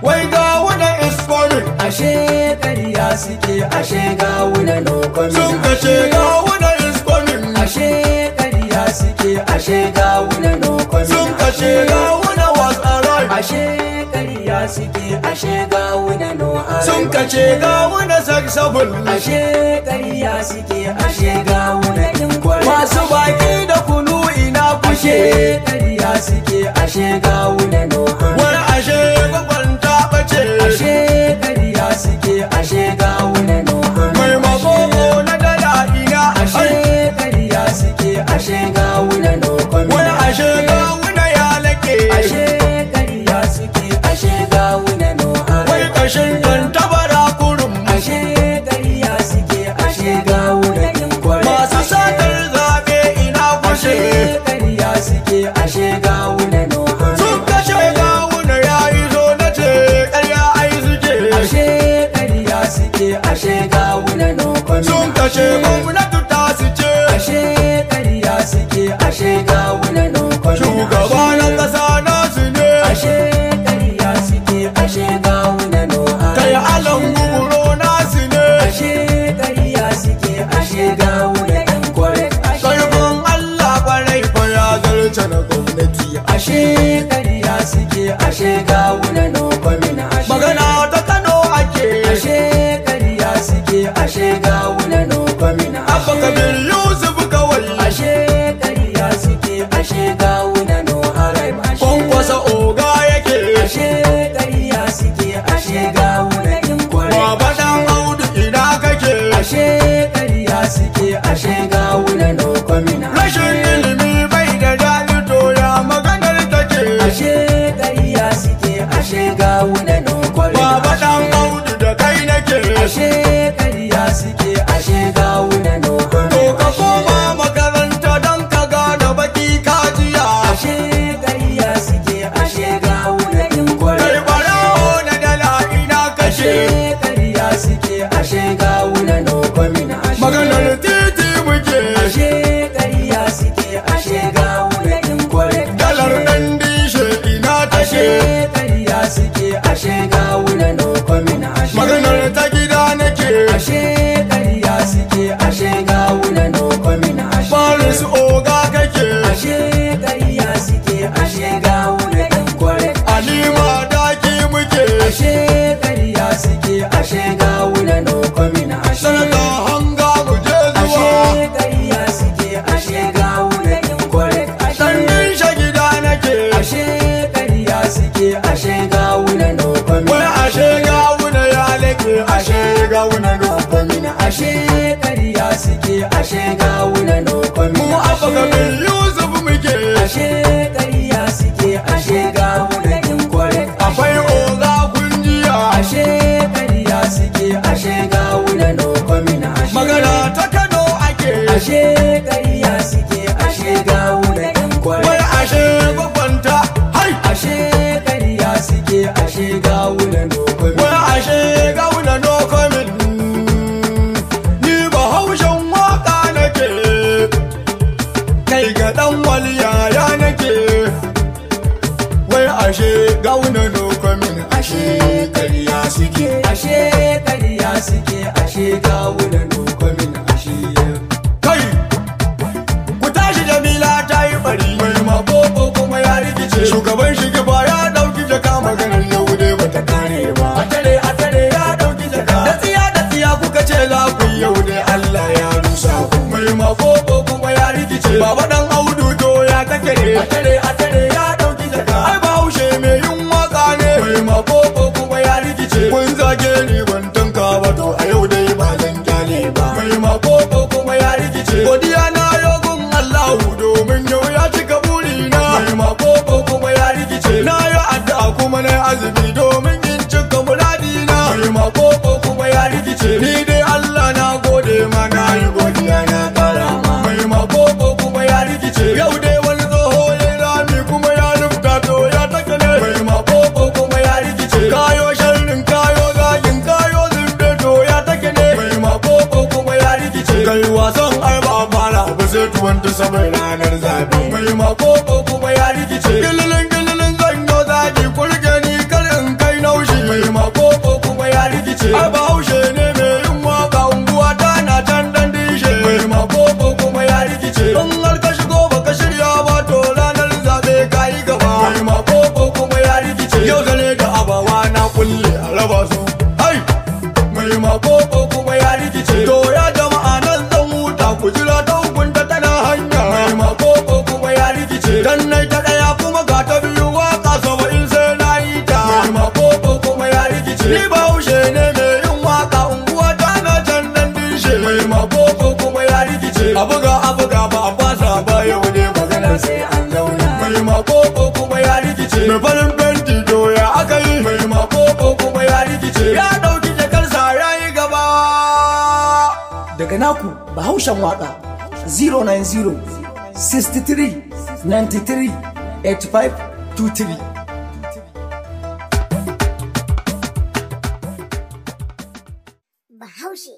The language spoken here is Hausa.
wai gawuna iskomin ashe ƙarya suke ashe gawuna nokomin sun kace gawuna iskomin ashe ƙarya suke ashe gawuna nokomin sun kace gawuna wasarai ashe ƙarya suke ashe gawuna no sun kace gawuna saksabul ashe ƙarya suke ashe gawuna inkwari masu baki da kunu ina kushe ashe ƙarya suke ashe gawuna no wai ashe gwagwanta bace ashe ƙarya suke ashe gawuna no mai magogo na dala ina ashe ƙarya suke ashe gawuna no wai ashe gawuna ya lake ashe ƙarya suke ashe gawuna no wai kashin kan tabara kurum ashe ƙarya suke ashe gawuna inkwari masu satar zabe ina kushe ashe ƙarya suke ashe gawuna no sun kashe gawuna yayi zo na ce ƙarya ai suke ashe ƙarya suke ashe gawuna no sun kashe gwamnati ta su ce ashe ƙarya suke ashe gawuna no shugaba na ƙasa nasu ne ashe ƙarya suke ashe gawuna no kai alan guguro nasu ne ashe ƙarya suke ashe gawuna inkwari sarfin Allah kwarai fa ya zarce na gwamnati ashe ƙarya suke ashe gawuna no magana ta Kano ake ashe ƙarya suke ashe gawuna no abba kabir Yusuf kawai ashe ƙarya suke ashe gawuna no kwankwasa oga yake ashe ƙarya suke ashe gawuna inkwari baba dan Audu ina kake ashe ƙarya suke ashe gawuna no rashin ilimi bai da daɗi to ya maganar take ashe ƙarya suke ashe gawuna no baba dan Audu da kai nake ashe ƙarya suke ashe gawuna no to ka koma makaranta don ka gane baki kajiya ashe ƙarya suke ashe gawuna inkwari kai barawo na dala ina kashe ashe ƙarya suke ashe gawuna no maganar titi muke ashe ƙarya suke ashe gawuna inkwari dalar dan dishe ina ashe take ƙarya suke ashe gawuna no maganar ta gida nake ashe ƙarya suke ashe gawuna no Faris oga kake ashe ƙarya suke ashe gawuna inkwari Alima daki muke ashe ƙarya suke ashe gawuna no sanata hanga mu je zuwa ashe ƙarya suke ashe gawuna inkwari dan dishe gida nake ashe ƙarya suke ashe gawuna no wai ashe gawuna ya lake ashe gawuna no ashe ƙarya suke ashe gawuna no mu abba kabir Yusuf muke ashe ƙarya suke ashe gawuna inkwari akwai oga kungiya ashe ƙarya suke ashe gawuna no magana ta Kano ake ashe ƙarya suke ashe gawuna inkwari wai ashe gwagwanta hai ashe ƙarya suke ashe gawuna no wai ashe gawuna no komin ni ba haushen waka nake kai ga dan waliyaya nake wai ashe gawuna no komin ashe ƙarya suke ashe ƙarya suke ashe gawuna no ashe kai ku tashi Jamila ta yi bari mai mabobo kuma ya rikice shugaban shigiba ya dauki jaka maganar yau dai bata kare ba a tare ya dauki jaka da tsiya kuka ce za ku yi yau dai Allah ya rusa ku mai mabobo kuma ya rikice baba dan Audu to ya take ne a tare ya dauki jaka ai bahaushe mai yin waka ne mai mabobo kuma ya rikice kun zage ni ban tanka ba to a yau dai ba zan kyale ba mai mabobo kuma ya rikice godiya na yogun Allahu domin yau ya cika burina mai mabobo kuma ya rikice na yi addu'a kuma na azumi domin in cika muradina mai mabobo kuma ya rikice ni dai Allah na gode ma na yi godiya na kara ma mai mabobo kuma ya rikice yau dai wani tsoho ya rami kuma ya rufta to ya take ne mai mabobo kuma ya rikice kayo sharrin kayo zagin kayo zirbe to ya take ne mai mabobo kuma ya rikice kai wasan arba fara ba sai tuwon ta saman ranar zabe mai mabobo kuma ya rikice gililin zanyo zagi kurge ni kar in kai naushi taso hai mai makoko kuma ya rikice to ya jama'a nan zan huta ku jira ta hukunta tana hanya mai makoko kuma ya rikice dan nai ta daya kuma ga ta biyu waka 70 sai na yi ta mai makoko kuma ya rikice ni Bahaushe ne mai yin waka unguwa ta na can nan dishe mai makoko kuma ya rikice a buga ba a fasa ba yau ne maganar sai an zauna mai makoko kuma ya rikice mai farin fenti doya aka yi mai makoko kuma ya rikice ya dauki jakarsa ya yi gaba daga naku Bahaushen waka 090 63 93 85 23. Bahaushe.